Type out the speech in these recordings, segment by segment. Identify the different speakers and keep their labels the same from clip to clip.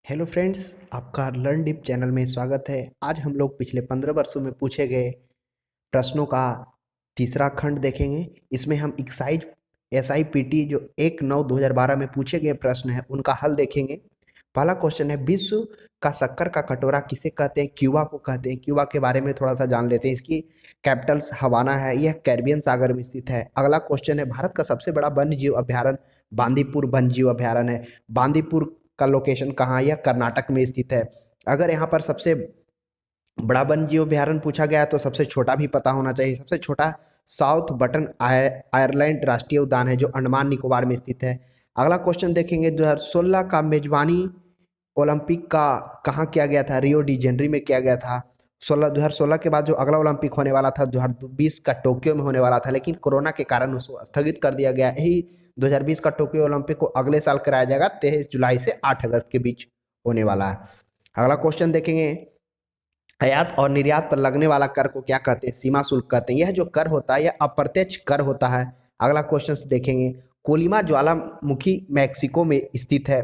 Speaker 1: Hello friends, आपका learn dip channel में स्वागत है। आज हम लोग पिछले 15 वर्षों में पूछे गए प्रश्नों का तीसरा खंड देखेंगे। इसमें हम एक्साइज SIPT जो 1/9/2012 में पूछे गए प्रश्न है उनका हल देखेंगे। पहला क्वेश्चन है, विश्व का शक्कर का कटोरा किसे कहते हैं? क्यूबा को कहते हैं। क्यूबा के बारे में थोड़ा सा जान लेते हैं। इसकी कैपिटल हवाना है, यह कैरिबियन सागर में स्थित है। अगला क्वेश्चन है, भारत का सबसे बड़ा वन्य जीव अभ्यारण्य बांदीपुर वन्य जीव अभ्यारण्य है। बांदीपुर का लोकेशन कहाँ है? यह कर्नाटक में स्थित है। अगर यहाँ पर सबसे बड़ा वन्य जीव अभ्यारण्य पूछा गया है तो सबसे छोटा भी पता होना चाहिए। सबसे छोटा साउथ बटन आयरलैंड राष्ट्रीय उद्यान है जो अंडमान निकोबार में स्थित है। अगला क्वेश्चन देखेंगे, 2016 का मेजबानी ओलंपिक का कहाँ किया गया था? रियो डी जेनरी में किया गया था। 2016 के बाद जो अगला ओलंपिक होने वाला था 2020 का टोक्यो में होने वाला था, लेकिन कोरोना के कारण उसको स्थगित कर दिया गया। यही 2020 का टोक्यो ओलंपिक को अगले साल कराया जाएगा, 23 जुलाई से 8 अगस्त के बीच होने वाला है। अगला क्वेश्चन देखेंगे, आयात और निर्यात पर लगने वाला कर को क्या कहते हैं? सीमा शुल्क कहते हैं। यह जो कर होता है यह अप्रत्यक्ष कर होता है। अगला क्वेश्चन देखेंगे, कोलिमा ज्वालामुखी मैक्सिको में स्थित है।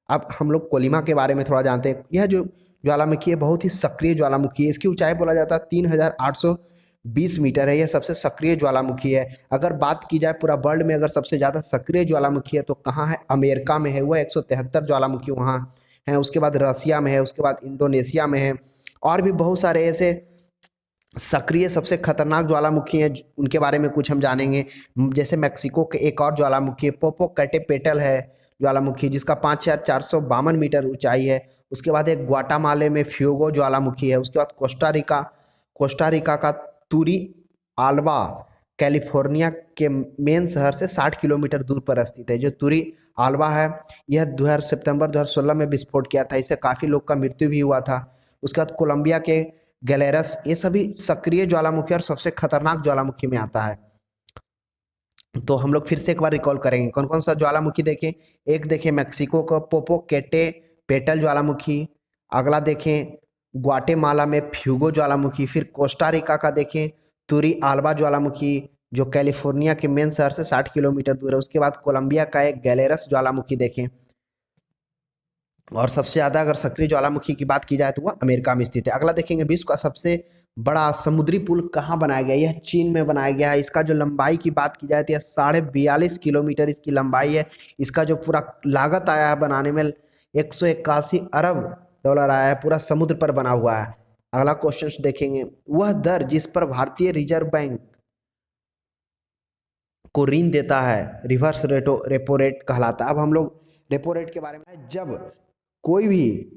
Speaker 1: अब हम लोग कोलिमा के बारे में थोड़ा जानते हैं। यह जो ज्वालामुखी है बहुत ही सक्रिय ज्वालामुखी है। इसकी ऊंचाई बोला जाता है 3820 मीटर है। यह सबसे सक्रिय ज्वालामुखी है। अगर बात की जाए पूरा वर्ल्ड में अगर सबसे ज़्यादा सक्रिय ज्वालामुखी है तो कहाँ है? अमेरिका में है। वह 173 ज्वालामुखी वहाँ है। उसके बाद रसिया में है, उसके बाद इंडोनेशिया में है, और भी बहुत सारे ऐसे सक्रिय सबसे खतरनाक ज्वालामुखी हैं उनके बारे में कुछ हम जानेंगे। जैसे मैक्सिको के एक और ज्वालामुखी पोपोकैटेपेटल है ज्वालामुखी, जिसका 5452 मीटर ऊंचाई है। उसके बाद एक ग्वाटामाले में फ्यूगो ज्वालामुखी है। उसके बाद कोस्टारिका का तुरी आल्बा कैलिफोर्निया के मेन शहर से 60 किलोमीटर दूर पर स्थित है। जो तुरी आल्बा है यह 2000 सितंबर 2016 में विस्फोट किया था। इससे काफ़ी लोग का मृत्यु भी हुआ था। उसके बाद कोलंबिया के गैलेरस, ये सभी सक्रिय ज्वालामुखी और सबसे खतरनाक ज्वालामुखी में आता है। तो हम लोग फिर से एक बार रिकॉल करेंगे कौन कौन सा ज्वालामुखी देखें। एक देखें मैक्सिको का पोपोकैटेपेटल ज्वालामुखी। अगला देखें ग्वाटेमाला में फ्यूगो ज्वालामुखी। फिर कोस्टारिका का देखें तुरी आल्बा ज्वालामुखी जो कैलिफोर्निया के मेन शहर से 60 किलोमीटर दूर है। उसके बाद कोलंबिया का एक गैलेरस ज्वालामुखी देखें। और सबसे ज़्यादा अगर सक्रिय ज्वालामुखी की बात की जाए तो वह अमेरिका में स्थित है। अगला देखेंगे, विश्व का सबसे बड़ा समुद्री पुल कहाँ बनाया गया? यह चीन में बनाया गया है। इसका जो लंबाई की बात की जाए तो यह 42.5 किलोमीटर इसकी लंबाई है। इसका जो पूरा लागत आया है बनाने में 181 अरब डॉलर आया है। पूरा समुद्र पर बना हुआ है। अगला क्वेश्चन देखेंगे, वह दर जिस पर भारतीय रिजर्व बैंक को ऋण देता है रिवर्स रेपो रेट कहलाता है। अब हम लोग रेपो रेट के बारे में, जब कोई भी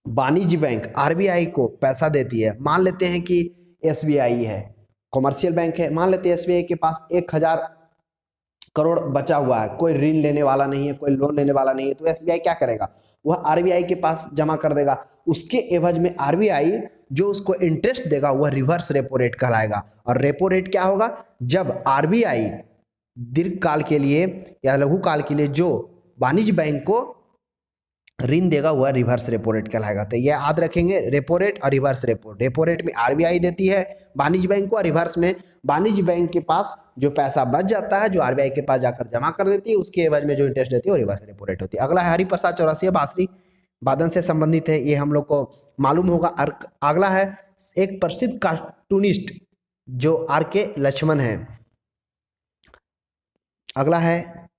Speaker 1: वाणिज्य बैंक RBI को पैसा देती है, मान लेते हैं कि SBI है, कॉमर्शियल बैंक है, मान लेते हैं SBI के पास 1000 करोड़ बचा हुआ है, कोई ऋण लेने वाला नहीं है, कोई लोन लेने वाला नहीं है, तो SBI क्या करेगा? वह RBI के पास जमा कर देगा। उसके एवज में RBI जो उसको इंटरेस्ट देगा वह रिवर्स रेपो रेट कहलाएगा। और रेपो रेट क्या होगा? जब RBI दीर्घकाल के लिए या लघु काल के लिए जो वाणिज्य बैंक को ऋण देगा वह रिवर्स रेपो रेट कहलाएगा। तो यह याद रखेंगे, रेपो रेट और रिवर्स रेपो। रेपो रेट में RBI देती है वाणिज्य बैंक को, और रिवर्स में वाणिज्य बैंक के पास जो पैसा बच जाता है जो RBI के पास जाकर जमा कर देती है उसके एवज में जो इंटरेस्ट देती है वो रिवर्स रेपो रेट होती है। अगला है हरिप्रसाद चौरसिया बांसुरी वादन से संबंधित है, ये हम लोग को मालूम होगा। अगला है एक प्रसिद्ध कार्टूनिस्ट जो RK लक्ष्मण है। अगला है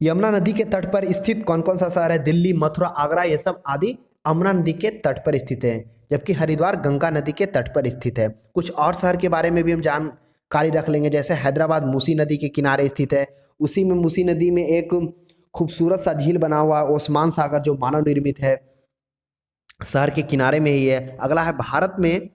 Speaker 1: यमुना नदी के तट पर स्थित कौन कौन सा शहर है? दिल्ली, मथुरा, आगरा, ये सब आदि यमुना नदी के तट पर स्थित है। जबकि हरिद्वार गंगा नदी के तट पर स्थित है। कुछ और शहर के बारे में भी हम जानकारी रख लेंगे। जैसे हैदराबाद मूसी नदी के किनारे स्थित है। उसी में मूसी नदी में एक खूबसूरत सा झील बना हुआ ओस्मान सागर जो मानव निर्मित है, शहर के किनारे में ही है। अगला है भारत में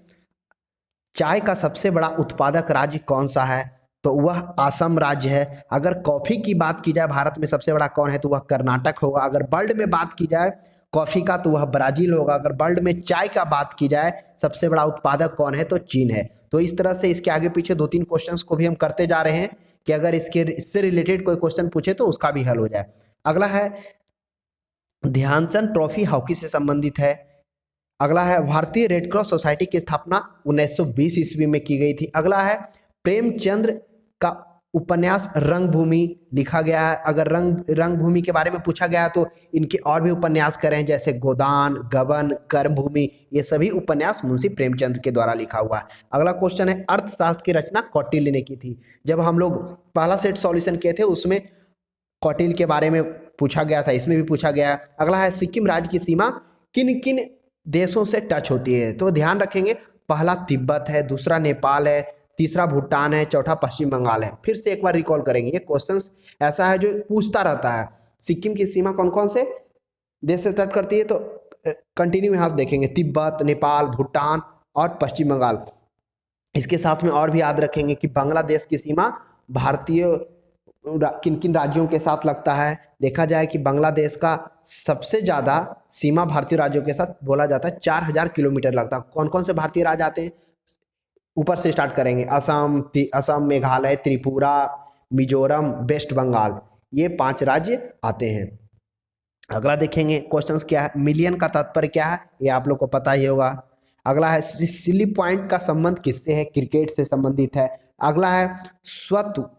Speaker 1: चाय का सबसे बड़ा उत्पादक राज्य कौन सा है? तो वह असम राज्य है। अगर कॉफी की बात की जाए भारत में सबसे बड़ा कौन है तो वह कर्नाटक होगा। अगर वर्ल्ड में बात की जाए कॉफी का तो वह ब्राजील होगा। अगर वर्ल्ड में चाय का बात की जाए सबसे बड़ा उत्पादक कौन है तो चीन है। तो इस तरह से इसके आगे पीछे 2-3 क्वेश्चंस को भी हम करते जा रहे हैं कि अगर इससे रिलेटेड कोई क्वेश्चन पूछे तो उसका भी हल हो जाए। अगला है ध्यानचंद ट्रॉफी हॉकी से संबंधित है। अगला है भारतीय रेड क्रॉस सोसाइटी की स्थापना 1920 ईस्वी में की गई थी। अगला है प्रेमचंद्र का उपन्यास रंगभूमि लिखा गया है। अगर रंगभूमि के बारे में पूछा गया तो इनके और भी उपन्यास करें, जैसे गोदान, गबन, कर्मभूमि, ये सभी उपन्यास मुंशी प्रेमचंद के द्वारा लिखा हुआ है। अगला क्वेश्चन है, अर्थशास्त्र की रचना कौटिल्य ने की थी। जब हम लोग पहला सेट सॉल्यूशन किए थे उसमें कौटिल्य के बारे में पूछा गया था, इसमें भी पूछा गया है। अगला है, सिक्किम राज्य की सीमा किन किन देशों से टच होती है? तो ध्यान रखेंगे, पहला तिब्बत है, दूसरा नेपाल है, तीसरा भूटान है, चौथा पश्चिम बंगाल है। फिर से एक बार रिकॉल करेंगे, ये क्वेश्चंस ऐसा है जो पूछता रहता है, सिक्किम की सीमा कौन कौन से देश से टच करती है? तो कंटिन्यू यहाँ से देखेंगे, तिब्बत, नेपाल, भूटान और पश्चिम बंगाल। इसके साथ में और भी याद रखेंगे कि बांग्लादेश की सीमा भारतीय किन किन राज्यों के साथ लगता है? देखा जाए कि बांग्लादेश का सबसे ज़्यादा सीमा भारतीय राज्यों के साथ बोला जाता है, 4000 किलोमीटर लगता है। कौन कौन से भारतीय राज्य आते हैं? ऊपर से स्टार्ट करेंगे, असम, मेघालय, त्रिपुरा, मिजोरम, वेस्ट बंगाल, ये 5 राज्य आते हैं। अगला देखेंगे क्वेश्चंस क्या है, मिलियन का तात्पर्य क्या है? ये आप लोग को पता ही होगा। अगला है, सिली पॉइंट का संबंध किससे है? क्रिकेट से संबंधित है। अगला है, स्वत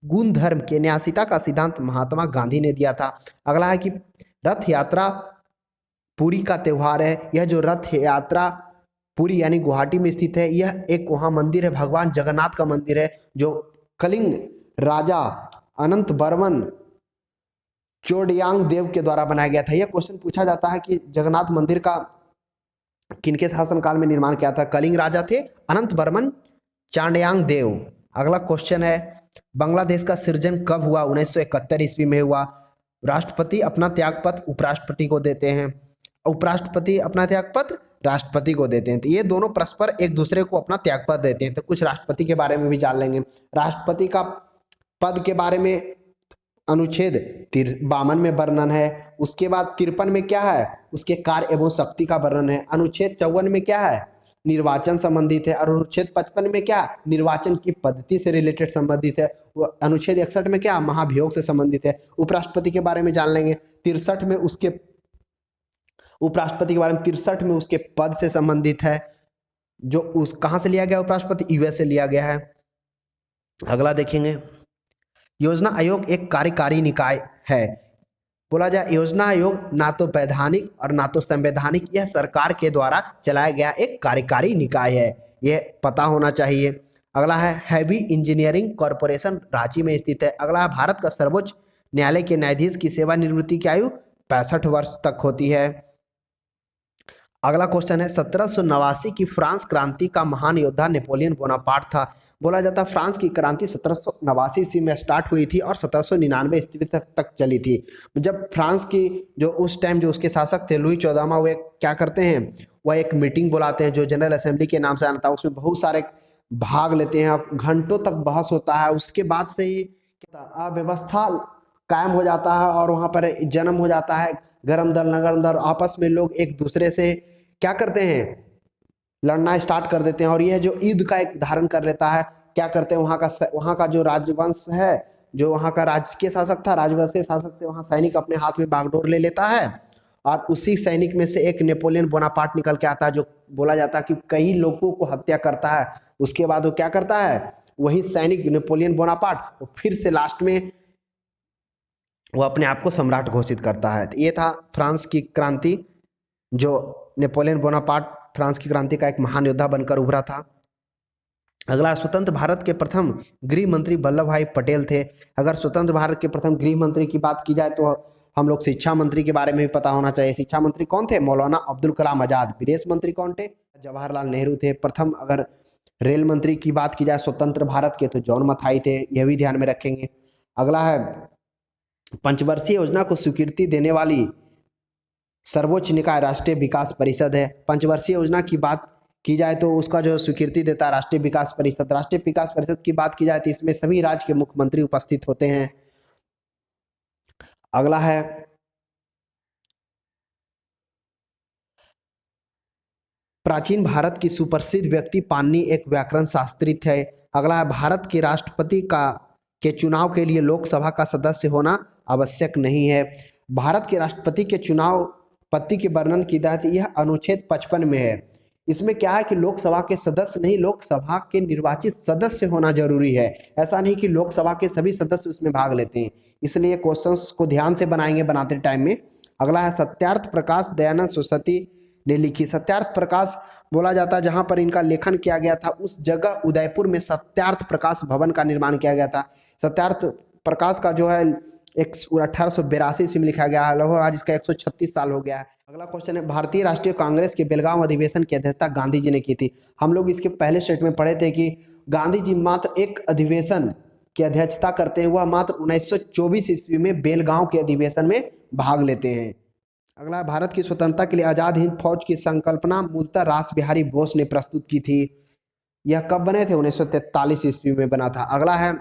Speaker 1: गुण धर्म के न्यासिता का सिद्धांत महात्मा गांधी ने दिया था। अगला है कि रथ यात्रा पुरी का त्योहार है। यह जो रथ यात्रा पुरी यानी गुवाहाटी में स्थित है, यह एक वहाँ मंदिर है, भगवान जगन्नाथ का मंदिर है, जो कलिंग राजा अनंत बर्मन चोडयांग देव के द्वारा बनाया गया था। यह क्वेश्चन पूछा जाता है कि जगन्नाथ मंदिर का किनके शासनकाल में निर्माण किया था? कलिंग राजा थे अनंत बर्मन चांडयांग देव। अगला क्वेश्चन है, बांग्लादेश का सृजन कब हुआ? 1971 ईस्वी में हुआ। राष्ट्रपति अपना त्यागपत्र उपराष्ट्रपति को देते हैं, उपराष्ट्रपति अपना त्यागपत्र राष्ट्रपति को देते हैं। तो ये दोनों परस्पर एक दूसरे को अपना त्यागपत्र देते हैं। तो कुछ राष्ट्रपति के बारे में भी जान लेंगे। राष्ट्रपति का पद के बारे में अनुच्छेद 52 में वर्णन है। उसके बाद 53 में क्या है? उसके कार्य एवं शक्ति का वर्णन है। अनुच्छेद 54 में क्या है? निर्वाचन संबंधित है। और अनुच्छेद 55 में क्या? निर्वाचन की पद्धति से रिलेटेड संबंधित है। अनुच्छेद 61 में क्या? महाभियोग से संबंधित है। उपराष्ट्रपति के बारे में जान लेंगे। 63 में उसके उपराष्ट्रपति के बारे में 63 में उसके पद से संबंधित है। जो उस कहां से लिया गया उपराष्ट्रपति? यूएस से लिया गया है। अगला देखेंगे, योजना आयोग एक कार्यकारी निकाय है। बोला जाए योजना आयोग ना तो वैधानिक और ना तो संवैधानिक, यह सरकार के द्वारा चलाया गया एक कार्यकारी निकाय है, यह पता होना चाहिए। अगला है, हैवी इंजीनियरिंग कॉरपोरेशन रांची में स्थित है। अगला है, भारत का सर्वोच्च न्यायालय के न्यायाधीश की सेवानिवृत्ति की आयु 65 वर्ष तक होती है। अगला क्वेश्चन है, 1789 की फ्रांस क्रांति का महान योद्धा नेपोलियन बोनापार्ट था। बोला जाता है फ्रांस की क्रांति 1789 ईस्वी में स्टार्ट हुई थी और 1799 ईस्वी तक चली थी। जब फ्रांस की जो उस टाइम जो उसके शासक थे लुई 14वां, वे क्या करते हैं, वह एक मीटिंग बुलाते हैं जो जनरल असेंबली के नाम से आना था। उसमें बहुत सारे भाग लेते हैं, घंटों तक बहस होता है। उसके बाद से ही अव्यवस्था कायम हो जाता है और वहाँ पर जन्म हो जाता है गरम दल नगरम दल। आपस में लोग एक दूसरे से क्या करते हैं, लड़ना स्टार्ट कर देते हैं और यह जो युद्ध का एक धारण कर लेता है। क्या करते हैं, वहाँ का जो राजवंश है, जो वहाँ का राजकीय शासक था, राजवंशीय शासक से वहाँ सैनिक अपने हाथ में बागडोर ले लेता है और उसी सैनिक में से एक नेपोलियन बोनापार्ट निकल के आता है, जो बोला जाता है कि कई लोगों को हत्या करता है। उसके बाद वो क्या करता है, वही सैनिक नेपोलियन बोनापार्ट फिर से लास्ट में वो अपने आप को सम्राट घोषित करता है। तो ये था फ्रांस की क्रांति, जो नेपोलियन बोनापार्ट फ्रांस की क्रांति का एक महान योद्धा बनकर उभरा था। अगला, स्वतंत्र भारत के प्रथम गृह मंत्री वल्लभ भाई पटेल थे। अगर स्वतंत्र भारत के प्रथम गृह मंत्री की बात की जाए तो हम लोग शिक्षा मंत्री के बारे में भी पता होना चाहिए। शिक्षा मंत्री कौन थे? मौलाना अब्दुल कलाम आजाद। विदेश मंत्री कौन थे? जवाहरलाल नेहरू थे। प्रथम अगर रेल मंत्री की बात की जाए स्वतंत्र भारत के तो जॉन मथाई थे, यह भी ध्यान में रखेंगे। अगला है, पंचवर्षीय योजना को स्वीकृति देने वाली सर्वोच्च निकाय राष्ट्रीय विकास परिषद है। पंचवर्षीय योजना की बात की जाए तो उसका जो स्वीकृति देता है राष्ट्रीय विकास परिषद। राष्ट्रीय विकास परिषद की बात की जाए तो इसमें सभी राज्य के मुख्यमंत्री उपस्थित होते हैं। अगला है, प्राचीन भारत की सुप्रसिद्ध व्यक्ति पाणिनि एक व्याकरण शास्त्री थे। अगला है, भारत के राष्ट्रपति के चुनाव के लिए लोकसभा का सदस्य होना आवश्यक नहीं है। भारत के राष्ट्रपति के चुनाव पद्धति के वर्णन की जाए तो यह अनुच्छेद 55 में है। इसमें क्या है कि लोकसभा के सदस्य नहीं, लोकसभा के निर्वाचित सदस्य होना जरूरी है। ऐसा नहीं कि लोकसभा के सभी सदस्य उसमें भाग लेते हैं। इसलिए क्वेश्चंस को ध्यान से बनाएंगे बनाते टाइम में। अगला है सत्यार्थ प्रकाश दयानंद सरस्वती ने लिखी। सत्यार्थ प्रकाश बोला जाता है जहां पर इनका लेखन किया गया था उस जगह उदयपुर में सत्यार्थ प्रकाश भवन का निर्माण किया गया था। सत्यार्थ प्रकाश का जो है 1882 ईस्वी में लिखा गया है, लगभग आज इसका 136 साल हो गया है। अगला क्वेश्चन है भारतीय राष्ट्रीय कांग्रेस के बेलगांव अधिवेशन की अध्यक्षता गांधी जी ने की थी। हम लोग इसके पहले सेट में पढ़े थे कि गांधी जी मात्र एक अधिवेशन की अध्यक्षता करते हैं, वह मात्र 1924 ईस्वी में बेलगांव के अधिवेशन में भाग लेते हैं। अगला भारत की स्वतंत्रता के लिए आजाद हिंद फौज की संकल्पना मूलतः रास बिहारी बोस ने प्रस्तुत की थी। यह कब बने थे? 1943 ईस्वी में बना था। अगला है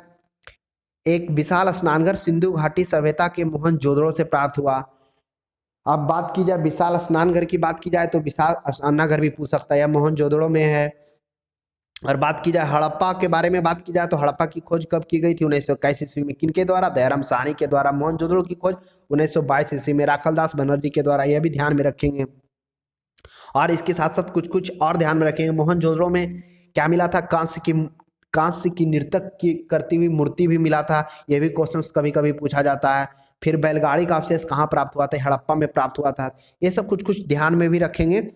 Speaker 1: एक विशाल स्नानघर सिंधु घाटी सभ्यता के मोहनजोदड़ो से प्राप्त हुआ। अब बात की जाए विशाल स्नानघर की बात की जाए तो विशाल स्नानघर भी पूछ सकता है, यह मोहनजोदड़ो में है। और बात की जाए हड़प्पा के बारे में बात की जाए तो हड़प्पा की खोज कब की गई थी? 1921 ईस्वी में। किनके द्वारा? दयाराम साहनी के द्वारा। मोहनजोदड़ो की खोज 1922 ईस्वी में राखलदास बनर्जी के द्वारा। यह भी ध्यान में रखेंगे। और इसके साथ साथ कुछ कुछ और ध्यान में रखेंगे। मोहनजोदड़ो में क्या मिला था? कांस्य की नर्तक की करती हुई मूर्ति भी मिला था। यह भी क्वेश्चंस कभी कभी पूछा जाता है। फिर बैलगाड़ी का अवशेष कहाँ प्राप्त हुआ था? हड़प्पा में प्राप्त हुआ था। ये सब कुछ कुछ ध्यान में भी रखेंगे।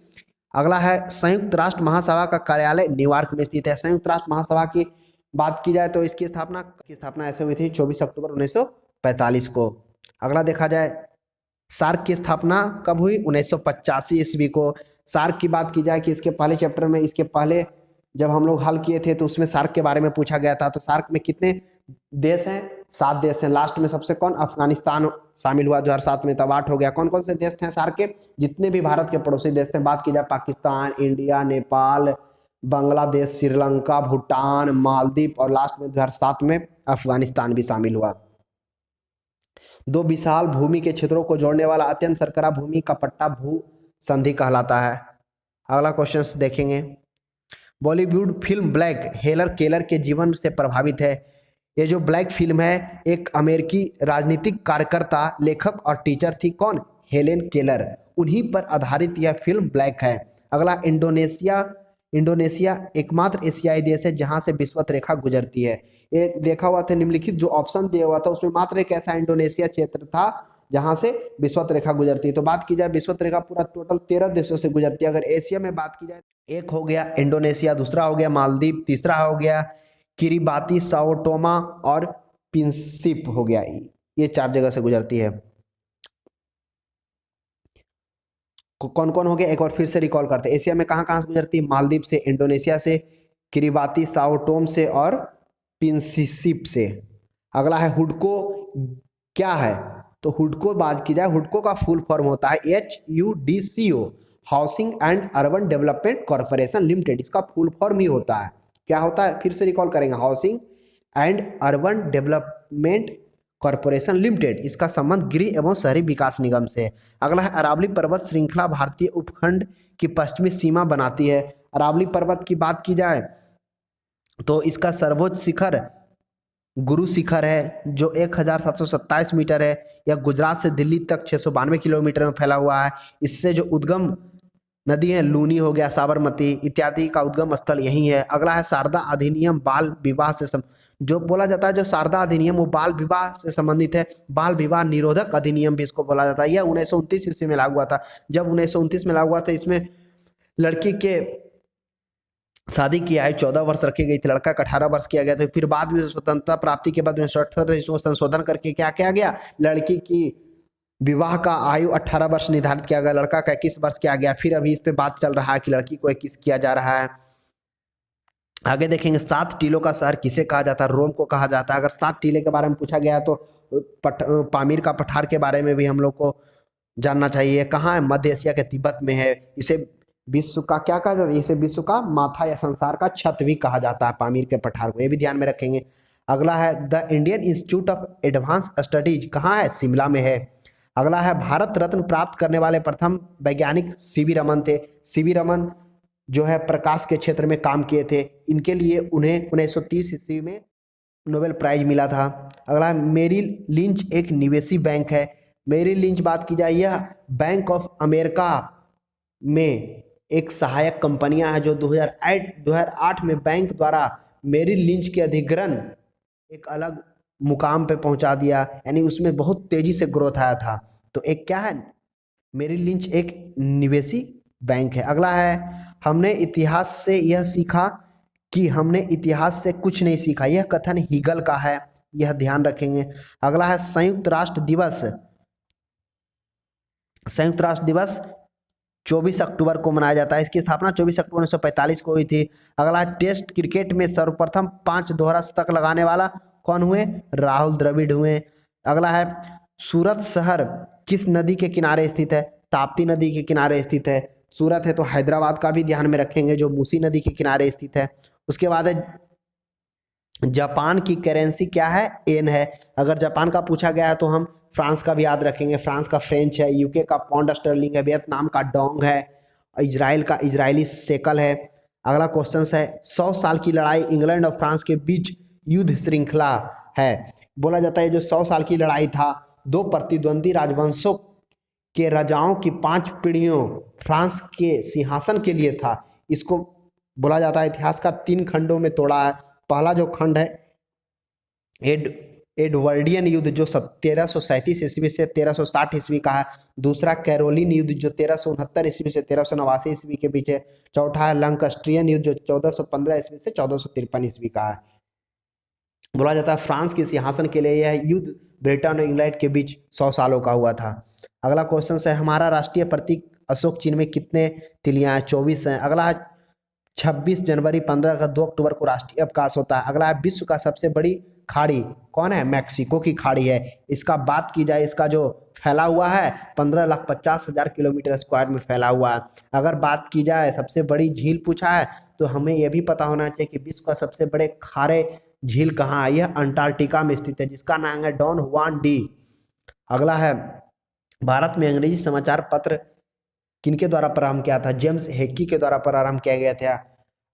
Speaker 1: अगला है संयुक्त राष्ट्र महासभा का कार्यालय न्यूयॉर्क में स्थित है। संयुक्त राष्ट्र महासभा की बात की जाए तो इसकी स्थापना ऐसे हुई थी 24 अक्टूबर 1945 को। अगला देखा जाए सार्क की स्थापना कब हुई? 1985 ईस्वी को। सार्क की बात की जाए कि इसके पहले चैप्टर में, इसके पहले जब हम लोग हल किए थे तो उसमें सार्क के बारे में पूछा गया था। तो सार्क में कितने देश हैं? 7 देश हैं। लास्ट में सबसे कौन? अफगानिस्तान शामिल हुआ 2007 में, तब 8 हो गया। कौन कौन से देश थे सार्क के? जितने भी भारत के पड़ोसी देश थे। बात की जाए पाकिस्तान, इंडिया, नेपाल, बांग्लादेश, श्रीलंका, भूटान, मालदीव और लास्ट में 2007 में अफगानिस्तान भी शामिल हुआ। 2 विशाल भूमि के क्षेत्रों को जोड़ने वाला अत्यंत सरकरा भूमि का पट्टा भू संधि कहलाता है। अगला क्वेश्चन देखेंगे। बॉलीवुड फिल्म ब्लैक हेलर केलर के जीवन से प्रभावित है। ये जो ब्लैक फिल्म है एक अमेरिकी राजनीतिक कार्यकर्ता, लेखक और टीचर थी। कौन? Helen Keller. उन्हीं पर आधारित यह फिल्म ब्लैक है। अगला इंडोनेशिया एकमात्र एशियाई देश है जहां से विषुवत रेखा गुजरती है। ये देखा हुआ था निम्नलिखित जो ऑप्शन दिया हुआ था उसमें मात्र एक ऐसा इंडोनेशिया क्षेत्र था जहां से विषुवत रेखा गुजरती है। तो बात की जाए विषुवत रेखा पूरा टोटल 13 देशों से गुजरती है। अगर एशिया में बात की जाए एक हो गया इंडोनेशिया, दूसरा हो गया मालदीव, तीसरा हो गया किरिबाती, साओ टोमा और प्रिंसिप हो गया। ये 4 जगह से गुजरती है। कौन कौन हो गया एक बार फिर से रिकॉल करते हैं। एशिया में कहाँ कहाँ से गुजरती है? मालदीव से, इंडोनेशिया से, किरिबाती, साओ टोम से और प्रिंसिप से। अगला है हुडको क्या है? तो हुडको बात की जाए, हुडको का फुल फॉर्म होता है HUDCO, housing and urban development corporation limited. इसका फुल फॉर्म ही होता है, क्या होता है? फिर से रिकॉल करेंगे, housing and urban development corporation limited. इसका संबंध गृह एवं शहरी विकास निगम से। अगला है अरावली पर्वत श्रृंखला भारतीय उपखंड की पश्चिमी सीमा बनाती है। अरावली पर्वत की बात की जाए तो इसका सर्वोच्च शिखर गुरु शिखर है जो 1727 मीटर है। यह गुजरात से दिल्ली तक 692 किलोमीटर में फैला हुआ है। इससे जो उद्गम नदी है लूनी हो गया, साबरमती इत्यादि का उद्गम स्थल यही है। अगला है शारदा अधिनियम बाल विवाह से जो बोला जाता है, जो शारदा अधिनियम वो बाल विवाह से संबंधित है। बाल विवाह निरोधक अधिनियम भी इसको बोला जाता है। यह 1929 ईस्वी में लागू हुआ था। जब 1929 में लागू हुआ था इसमें लड़की के शादी की आयु 14 वर्ष रखी गई थी, लड़का का 18 वर्ष किया गया था। फिर बाद में स्वतंत्रता प्राप्ति के बाद 1978 इसको संशोधन करके क्या किया गया, लड़की की विवाह का आयु 18 वर्ष निर्धारित किया गया, लड़का का 21 वर्ष किया गया। फिर अभी इस पे बात चल रहा है कि लड़की को 21 किया जा रहा है। आगे देखेंगे 7 टीलों का शहर किसे कहा जाता है? रोम को कहा जाता है। अगर 7 टीले के बारे में पूछा गया तो पामीर का पठार के बारे में भी हम लोग को जानना चाहिए। कहाँ है? मध्य एशिया के तिब्बत में है। इसे विश्व का क्या कहा जाता है? इसे विश्व का माथा या संसार का छत भी कहा जाता है पामीर के पठार को, ये भी ध्यान में रखेंगे। अगला है the Indian institute of advance studies कहाँ है? शिमला में है। अगला है भारत रत्न प्राप्त करने वाले प्रथम वैज्ञानिक सीवी रमन थे। सीवी रमन जो है प्रकाश के क्षेत्र में काम किए थे। इनके लिए उन्हें 1930 ईस्वी में नोबेल प्राइज मिला था। अगला मेरिल लिंच एक निवेशी बैंक है। मेरिल लिंच बात की जाए यह बैंक ऑफ अमेरिका में एक सहायक कंपनियां हैं जो 2008 में बैंक द्वारा मेरिल लिंच के अधिग्रहण एक अलग मुकाम पे पहुंचा दिया, यानी उसमें बहुत तेजी से ग्रोथ आया था। तो एक क्या है, मेरिल लिंच एक निवेशी बैंक है। अगला है, हमने इतिहास से यह सीखा कि हमने इतिहास से कुछ नहीं सीखा, यह कथन हीगल का है, यह ध्यान रखेंगे। अगला है संयुक्त राष्ट्र दिवस। संयुक्त राष्ट्र दिवस 24 अक्टूबर को मनाया जाता है। इसकी स्थापना 24 अक्टूबर 1945 को हुई थी। अगला टेस्ट क्रिकेट में सर्वप्रथम 5 दोहरा शतक लगाने वाला कौन हुए, राहुल द्रविड़ हुए। अगला है, सूरत शहर किस नदी के किनारे स्थित है, ताप्ती नदी के किनारे स्थित है। सूरत है तो हैदराबाद का भी ध्यान में रखेंगे जो मूसी नदी के किनारे स्थित है। उसके बाद है, जापान की करेंसी क्या है, एन है। अगर जापान का पूछा गया है तो हम फ्रांस का भी याद रखेंगे, फ्रांस का फ्रेंच है। यूके का पौंड स्टर्लिंग है। वियतनाम का डोंग है। इजराइल का इजरायली शेकल है। अगला क्वेश्चन है, 100 साल की लड़ाई इंग्लैंड और फ्रांस के बीच युद्ध श्रृंखला है। बोला जाता है जो 100 साल की लड़ाई था, दो प्रतिद्वंदी राजवंशों के राजाओं की 5 पीढ़ियों फ्रांस के सिंहासन के लिए था। इसको बोला जाता है इतिहास का 3 खंडों में तोड़ा है। पहला जो खंड है एडवर्डियन युद्ध जो 1337 ईस्वी से 1360 ईस्वी का है। दूसरा कैरोलिन युद्ध जो 1369 ईस्वी से 1389 ईस्वी के बीच है। चौथा है लंकस्ट्रियन युद्ध जो 1415 ईस्वी से 1453 ईस्वी का है। बोला जाता है फ्रांस के सिंहासन के लिए यह युद्ध ब्रिटेन और इंग्लैंड के बीच 100 सालों का हुआ था। अगला क्वेश्चन है, हमारा राष्ट्रीय प्रतीक अशोक चिन्ह में कितने तिलियां हैं, 24 हैं। अगला है, 26 जनवरी 15 अगस्त 2 अक्टूबर को राष्ट्रीय अवकाश होता है। अगला है, विश्व का सबसे बड़ी खाड़ी कौन है, मैक्सिको की खाड़ी है। इसका बात की जाए, इसका जो फैला हुआ है 15,50,000 किलोमीटर स्क्वायर में फैला हुआ है। अगर बात की जाए सबसे बड़ी झील पूछा है तो हमें यह भी पता होना चाहिए कि विश्व का सबसे बड़े खारे झील कहाँ है, यह अंटार्कटिका में स्थित है जिसका नाम है डॉन हुआन डी। अगला है, भारत में अंग्रेजी समाचार पत्र किनके द्वारा प्रारंभ किया था, जेम्स हेकी के द्वारा प्रारंभ किया गया था।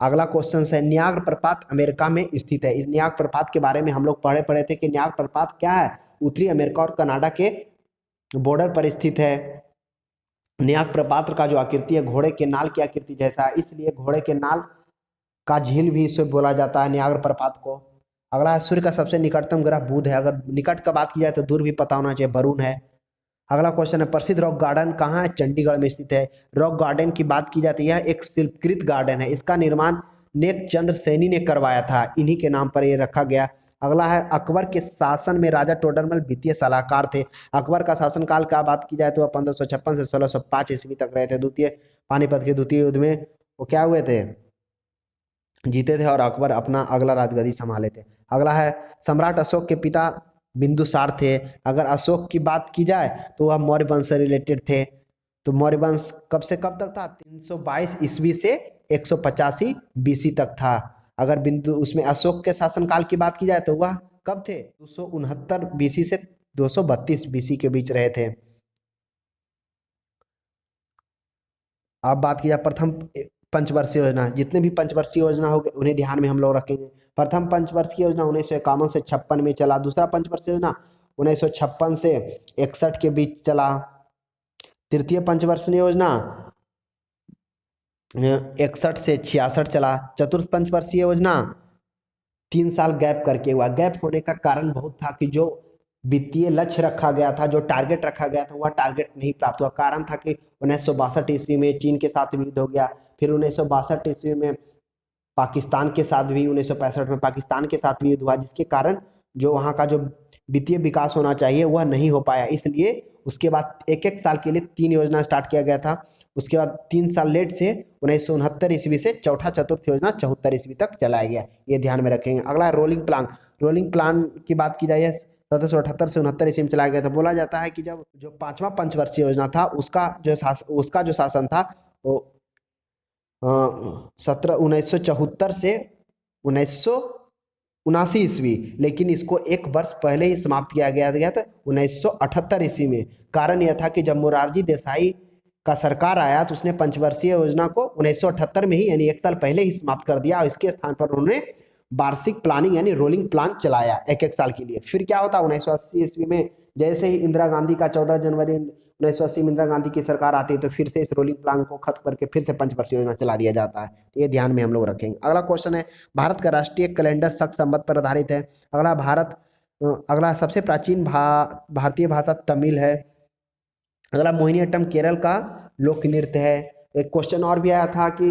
Speaker 1: अगला क्वेश्चन है, न्याग्रा प्रपात अमेरिका में स्थित है। इस न्याग्रा प्रपात के बारे में हम लोग पढ़े थे कि न्याग्रा प्रपात क्या है, उत्तरी अमेरिका और कनाडा के बॉर्डर पर स्थित है। न्याग्रा प्रपात का जो आकृति है घोड़े के नाल की आकृति जैसा है, इसलिए घोड़े के नाल का झील भी इसे बोला जाता है न्याग्रा प्रपात को। अगला है, सूर्य का सबसे निकटतम ग्रह बुध है। अगर निकट का बात की जाए तो दूर भी पता होना चाहिए, वरुण है। अगला क्वेश्चन है, प्रसिद्ध रॉक गार्डन कहाँ है, चंडीगढ़ में स्थित है। रॉक गार्डन की बात की जाती है, यह एक शिल्पकृत गार्डन है। इसका निर्माण नेक चंद्र सैनी ने करवाया था, इन्हीं के नाम पर यह रखा गया। अगला है, अकबर के शासन में राजा टोडरमल वित्तीय सलाहकार थे। अकबर का शासनकाल का बात की जाए तो 1556 से 1605 ईस्वी तक रहे थे। द्वितीय पानीपत के द्वितीय युद्ध में वो क्या हुए थे, जीते थे और अकबर अपना अगला राजगद्दी संभाले थे। अगला है, सम्राट अशोक के पिता बिंदुसार थे। अगर अशोक की बात की जाए तो वह मौर्य वंश से रिलेटेड थे। तो मौर्य वंश कब से कब तक था, 322 ईस्वी से 185 बीसी तक था। अगर बिंदु उसमें अशोक के शासनकाल की बात की जाए तो वह कब थे, 269 बीसी से 232 बीसी के बीच रहे थे। अब बात की जाए प्रथम पंचवर्षीय योजना, जितने भी पंचवर्षीय योजना हो गए उन्हें ध्यान में हम लोग रखेंगे। प्रथम पंचवर्षीय योजना 1951 से 56 में चला। दूसरा पंचवर्षीय योजना 1956 से 61 के बीच चला। तृतीय पंचवर्षीय योजना 61 से 66 चला। चतुर्थ पंचवर्षीय योजना 3 साल गैप करके हुआ। गैप होने का कारण बहुत था कि जो वित्तीय लक्ष्य रखा गया था, जो टारगेट रखा गया था, वह टारगेट नहीं प्राप्त हुआ। कारण था कि 1962 ईस्वी में चीन के साथ भी युद्ध हो गया। फिर 1962 ईस्वी में पाकिस्तान के साथ भी, 1965 में पाकिस्तान के साथ भी युद्ध हुआ, जिसके कारण जो वहाँ का जो वित्तीय विकास होना चाहिए वह नहीं हो पाया। इसलिए उसके बाद एक एक साल के लिए 3 योजना स्टार्ट किया गया था। उसके बाद 3 साल लेट से 1969 ईस्वी से चौथा चतुर्थ योजना 74 ईस्वी तक चलाया गया, ये ध्यान में रखेंगे। अगला रोलिंग प्लान। रोलिंग प्लान की बात की जाए 1778 से 69 ईस्वी में चलाया गया था। बोला जाता है कि जब जो 5वां पंचवर्षीय योजना था उसका जो शासन था वो 1974 से 1979 ईस्वी, लेकिन इसको एक वर्ष पहले ही समाप्त किया गया था 1978 ईस्वी में। कारण यह था कि जब मोरारजी देसाई का सरकार आया तो उसने पंचवर्षीय योजना को 1978 में ही यानी एक साल पहले ही समाप्त कर दिया और इसके स्थान पर उन्होंने वार्षिक प्लानिंग यानी रोलिंग प्लान चलाया एक एक साल के लिए। फिर क्या होता, 1980 ईस्वी में जैसे ही इंदिरा गांधी का 14 जनवरी 1980 में इंदिरा गांधी की सरकार आती है तो फिर से इस रोलिंग प्लान को खत्म करके फिर से पंचवर्षीय योजना चला दिया जाता है। तो ये ध्यान में हम लोग रखेंगे। अगला क्वेश्चन है, भारत का राष्ट्रीय कैलेंडर शक संवत पर आधारित है। अगला सबसे प्राचीन भारतीय भाषा तमिल है। अगला मोहिनीअट्टम केरल का लोक नृत्य है। एक क्वेश्चन और भी आया था कि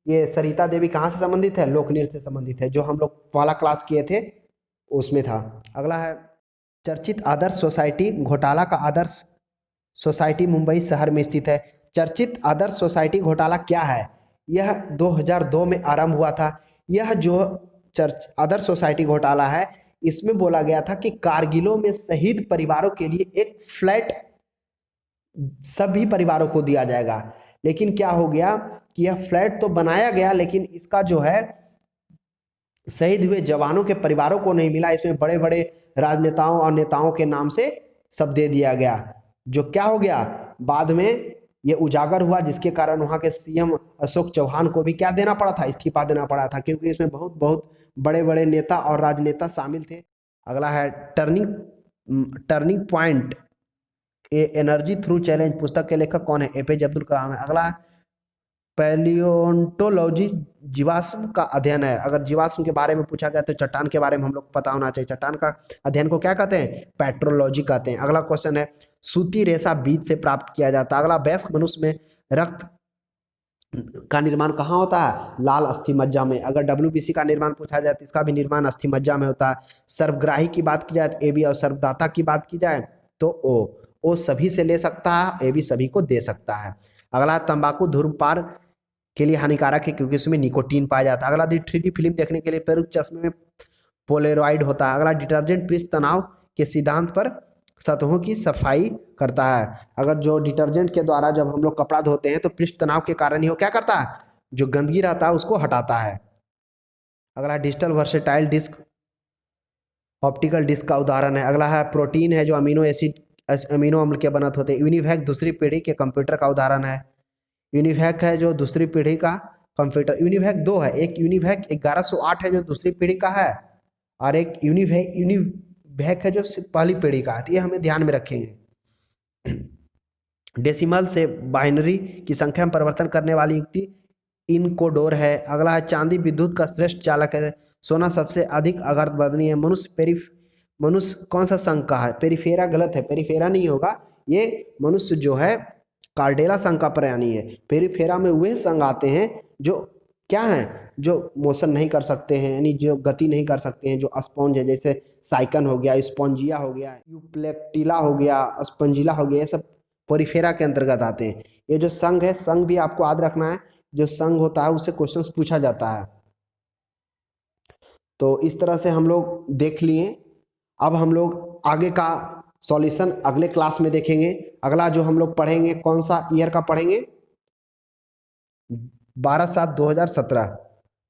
Speaker 1: ये सरिता देवी कहाँ से संबंधित है, लोक नृत्य से संबंधित है, जो हम लोग पहला क्लास किए थे उसमें था। अगला है, चर्चित आदर्श सोसाइटी घोटाला का आदर्श सोसाइटी मुंबई शहर में स्थित है। चर्चित आदर्श सोसाइटी घोटाला क्या है? यह 2002 में आरंभ हुआ था। यह जो आदर्श सोसाइटी घोटाला है, इसमें बोला गया था कि कारगिलों में शहीद परिवारों के लिए एक फ्लैट सभी परिवारों को दिया जाएगा। लेकिन क्या हो गया कि यह फ्लैट तो बनाया गया, लेकिन इसका जो है शहीद हुए जवानों के परिवारों को नहीं मिला। इसमें बड़े बड़े राजनेताओं और नेताओं के नाम से सब दे दिया गया, जो क्या हो गया बाद में ये उजागर हुआ, जिसके कारण वहां के सीएम अशोक चौहान को भी क्या देना पड़ा था, इस्तीफा देना पड़ा था, क्योंकि इसमें बहुत बहुत बड़े बड़े नेता और राजनेता शामिल थे। अगला है, turning point A energy through challenge पुस्तक के लेखक कौन है? एपीजे अब्दुल कलाम है। अगला पैलियोंटोलॉजी जीवाश्म का अध्ययन है। अगर जीवाश्म के बारे में पूछा गया तो चट्टान के बारे में हम लोग पता होना चाहिए। चट्टान का अध्ययन को क्या कहते हैं? पेट्रोलॉजी कहते हैं। अगला क्वेश्चन है, सूती रेशा बीज से प्राप्त किया जाता है। अगला, वयस्क मनुष्य में रक्त का निर्माण कहाँ होता है? लाल अस्थि मज्जा में। अगर डब्ल्यूबीसी का निर्माण पूछा जाए तो इसका भी निर्माण अस्थि मज्जा में होता है। सर्वग्राही की बात की जाए तो एबी, और सर्वदाता की बात की जाए तो ओ सभी से ले सकता है, एबी सभी को दे सकता है। अगला, तंबाकू धूम्रपान के लिए हानिकारक है क्योंकि इसमें निकोटीन पाया जाता है। अगला, 3D फिल्म देखने के लिए प्रयुक्त चश्मे में पोलेरॉइड होता है। अगला, डिटर्जेंट पृष्ठ तनाव के सिद्धांत पर सतहों की सफाई करता है। अगर जो डिटर्जेंट के द्वारा जब हम लोग कपड़ा धोते हैं तो पृष्ठ तनाव के कारण ही वो क्या करता है, जो गंदगी रहता है उसको हटाता है। अगला, digital versatile disc optical disc का उदाहरण है। अगला है, प्रोटीन है जो अमीनो अम्ल के बनत होते हैं। यूनिवैक दूसरी पीढ़ी के कंप्यूटर का उदाहरण है। यूनिवैक है जो दूसरी पीढ़ी का कंप्यूटर, यूनिवैक दो है, एक यूनिवैक 1108 है जो दूसरी पीढ़ी का है, और एक यूनिवैक है जो पहली पीढ़ी का है। तो ये हमें ध्यान में रखेंगे। डेसिमल से बाइनरी की संख्या में परिवर्तन करने वाली युक्ति इनकोडोर है। अगला है, चांदी विद्युत का श्रेष्ठ चालक है। सोना सबसे अधिक अगरबदनी है। मनुष्य कौन सा संघ का है? पेरिफेरा गलत है, पेरिफेरा नहीं होगा, ये मनुष्य जो है कार्डेला संघ का प्राणी है। पेरिफेरा में वे संघ आते हैं जो क्या हैं, जो मोशन नहीं कर सकते हैं, यानी जो गति नहीं कर सकते हैं, जो स्पॉन्ज है, जैसे साइकन हो गया, स्पॉन्जिया हो गया, यूप्लेक्टिला हो गया, स्पंजिला हो गया, ये सब पेरिफेरा के अंतर्गत आते हैं। ये जो संघ है, संघ भी आपको याद रखना है, जो संघ होता है उससे क्वेश्चंस पूछा जाता है। तो इस तरह से हम लोग देख लिए। अब हम लोग आगे का सॉल्यूशन अगले क्लास में देखेंगे। अगला जो हम लोग पढ़ेंगे, कौन सा ईयर का पढ़ेंगे? 12/7/2017।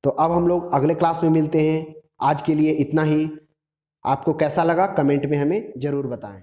Speaker 1: तो अब हम लोग अगले क्लास में मिलते हैं। आज के लिए इतना ही। आपको कैसा लगा कमेंट में हमें जरूर बताएं।